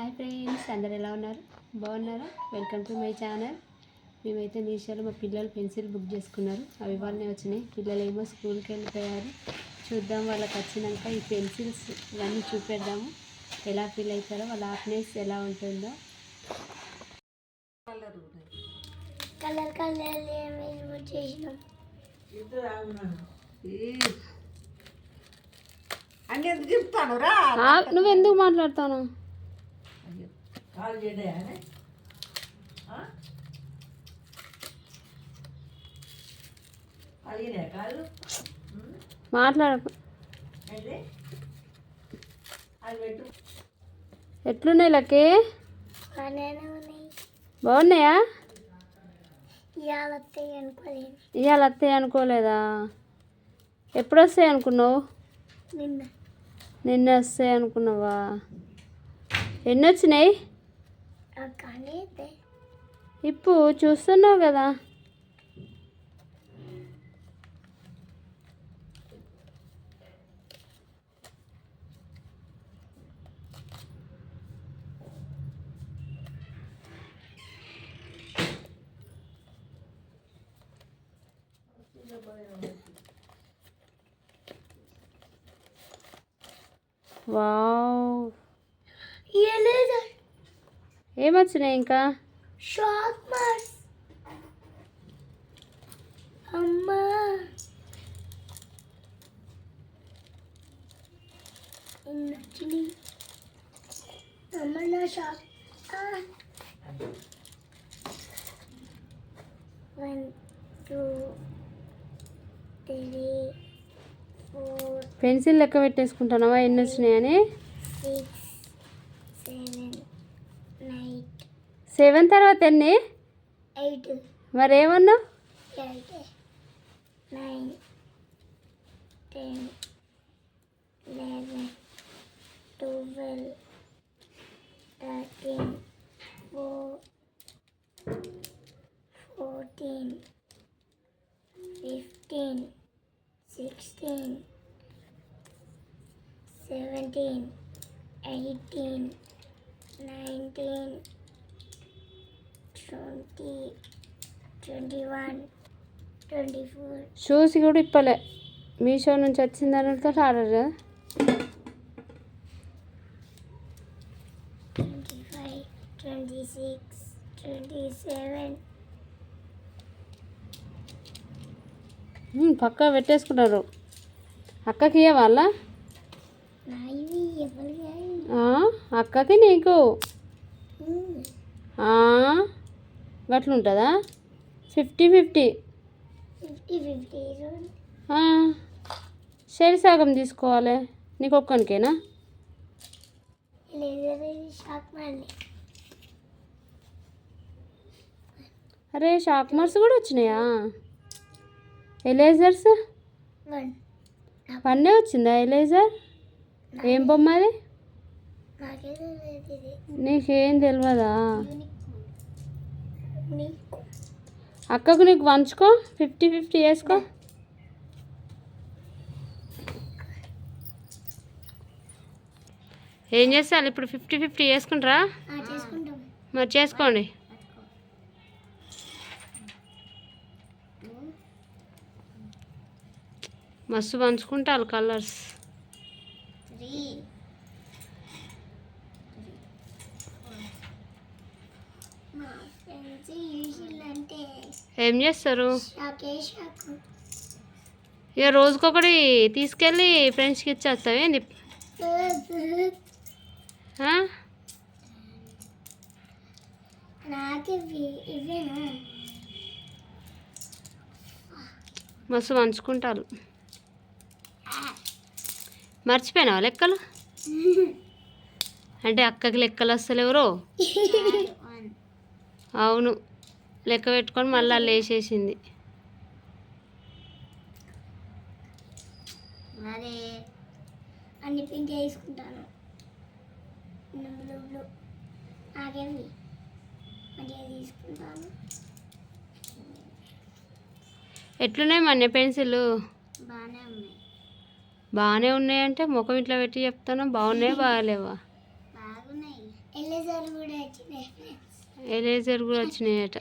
Hi friends, అందరు ఎలా ఉన్నారు? బాగున్నారా? Welcome to my channel. మేమైతే మీషోలో మా పిల్లలు పెన్సిల్ బుక్ చేసుకున్నారు. అవి వాళ్ళనే వచ్చినాయి. పిల్లలు ఏమో స్కూల్కి వెళ్ళిపోయారు. చూద్దాం వాళ్ళకి వచ్చినాక ఈ పెన్సిల్స్ ఇవన్నీ చూపెడదాము. ఎలా ఫీల్ అవుతారో, వాళ్ళ హ్యాపీనెస్ ఎలా ఉంటుందో. కలర్ కలర్ చేసినాం. నువ్వెందుకు మాట్లాడతాను? మాట్లాడ ఎట్లున్నాయి లక్కీ? బాగున్నాయా? ఇవాళ వస్తాయి అనుకోలేదా? ఎప్పుడు వస్తాయి అనుకున్నావు? నిన్న వస్తాయి అనుకున్నావా? ఎన్ని వచ్చినాయి? ఇప్పుడు చూస్తున్నావు కదా. వావ్, ఏమొచ్చినాయి ఇంకా? షార్ప్నర్స్. అమ్మా ఇన్నొచ్చినాయి. అమ్మ నా షార్ప్ 1 2 3 4 పెన్సిల్ లెక్క పెట్టేసుకుంటున్నావా ఎన్ని వచ్చినాయని? 6 7 9 7 తర్వాత ఎన్ని? 8. మరేమన్నావు? 8 9 10 11 12 13 14 15 16 17 18 19 20 21 24. షూస్ కూడా ఇప్పలే, మీషో నుంచి వచ్చిందనతో ఆర్డర్ కదా. 25 26 27. పక్కా పెట్టేసుకుంటారు. అక్కకి ఇవ్వాల? అక్కకి నీకు గట్లుంటుందా? 50-50. షేర్ సగం తీసుకోవాలి. నీకు ఒక్కనికేనా? అరే, షార్ప్నర్స్ కూడా వచ్చినాయా? ఎరేజర్స్ 1 వచ్చిందా? ఎరేజర్ ఏం బొమ్మ అది? నీకేం తెలియదా? అక్కకు నీకు పంచుకో, 50-50 వేసుకో. ఏం చేస్తారు ఇప్పుడు? 50-50 వేసుకుంటారా? మరి చేసుకోండి. మస్తు పంచుకుంటారు కలర్స్. ఏం చేస్తారు? ఇక రోజుకొకటి తీసుకెళ్ళి ఫ్రెండ్స్కి ఇచ్చేస్తావు ఏంది? మస్తు పంచుకుంటారు. మర్చిపోయినావా లెక్కలు? అంటే అక్కకి లెక్కలు వస్తలేవరో? అవును, లెక్క పెట్టుకొని మళ్ళీ లేచేసింది. అన్ని పిండి వేసుకుంటాను. తీసుకుంటాను. ఎట్లున్నాయి మన పెన్సిల్? బాగానే ఉన్నాయి. బాగానే ఉన్నాయంటే ముఖం ఇట్లా పెట్టి చెప్తాను. బాగున్నాయా బాగాలేవా? బాగున్నాయి. ఎల్లేసారి కూడా వచ్చినాయి ఫ్రెండ్స్. ఎరేజర్ కూడా వచ్చినాయట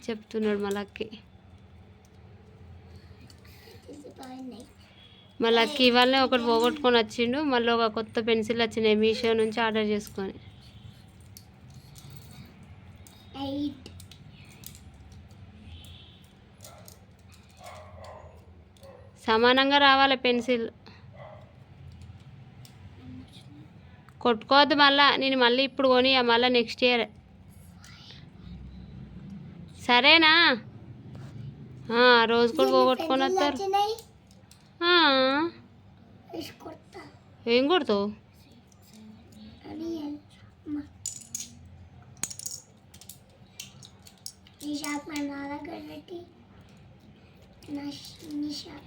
చెప్తున్నాడు మా లక్కీ. ఇది బాగున్నాయి. మా లక్కీ వాళ్ళని ఒకటి పోగొట్టుకొని వచ్చిండు, మళ్ళీ ఒక కొత్త పెన్సిల్ వచ్చినాయి మీషో నుంచి ఆర్డర్ చేసుకొని. 8 సమానంగా రావాలి పెన్సిల్, కొట్టుకోవద్దు మళ్ళా. నేను మళ్ళీ ఇప్పుడు కొని మళ్ళీ నెక్స్ట్ ఇయర్ సరేనా? రోజు కూడా పోగొట్టుకొని వస్తారు. వచ్చినాయి ఆ, తీసుకొస్తా ఏం కొడతావు? అని అమ్మ. ఈ షాప్ నా దగ్గర పెట్టి నీ షాప్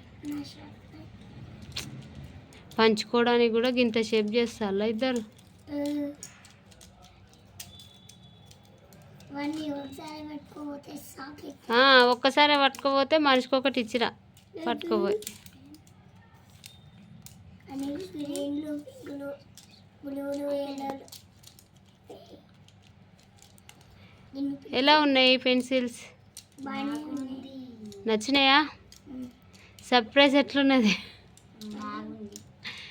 పంచుకోవడానికి కూడా గింత షేప్ చేస్తారా ఇద్దరు? ఇవన్నీ ఒకసారి పెట్టుకోపోతే సాకెట్ ఒక్కసారి పట్టుకోపోతే మనిషికి ఒకటి ఇచ్చిరా పట్టుకోపోయి. అని గ్రీన్లు పింకులు బ్లూలు ఎల్లోలు. ఎలా ఉన్నాయి పెన్సిల్స్? బాగానే ఉంది. నచ్చినాయా? సర్ప్రైజ్ ఎట్లున్నది? బాగుంది.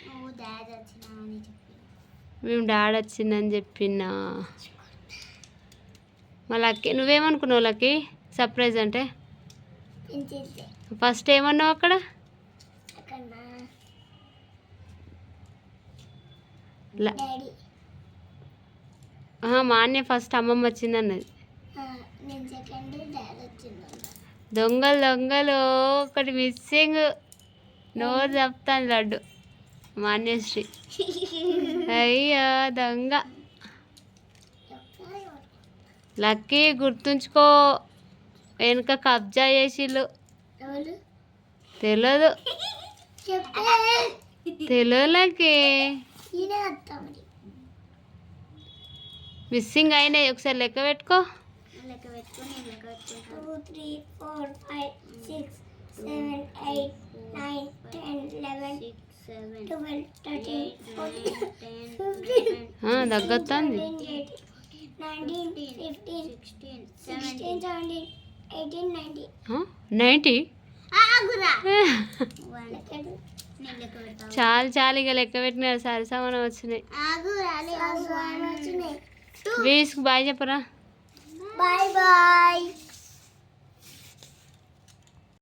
నువ్వు డాడీ వచ్చినా అని చెప్పి మేము డాడీ వచ్చిందని చెప్పినా. మా లక్కీ నువ్వేమనుకున్నావు లక్కీ సర్ప్రైజ్ అంటే? పెంచితే ఫస్ట్ ఏమన్నావు అక్కడ? అక్కడ ల- డాడీ మా అన్నే ఫస్ట్ అమ్మమ్మ వచ్చిందన్నది. నేను సెకండ్ డాడీ వచ్చిందంట. దొంగలు దొంగలు ఒకటి మిస్సింగ్, నోరు చెప్తాను లడ్డు మా అన్యశ్రీ. అయ్యో దొంగ. లక్కీ గుర్తుంచుకో, వెనుక కబ్జా చేసిళ్ళు. ఎవరు తెలియదు చెప్తే తెలియదు లక్కీ. నేనే వస్తా మరి. మిస్సింగ్ అయినాయి, ఒకసారి లెక్క పెట్టుకో. లెక్క పెట్టుకుని 2 3 4 5 6 7 8 9 10 11 12 13 14 15 దగ్గొస్తుంది. 19 15 16 17 18 19 90. ఆగురా. చాలు చాలు ఇక లెక్క పెట్టినారు, సరి సమానం వచ్చినాయి. ఆగురా. వచ్చినాయి. వీస్కి బాయ్ చెప్పరా? Bye bye.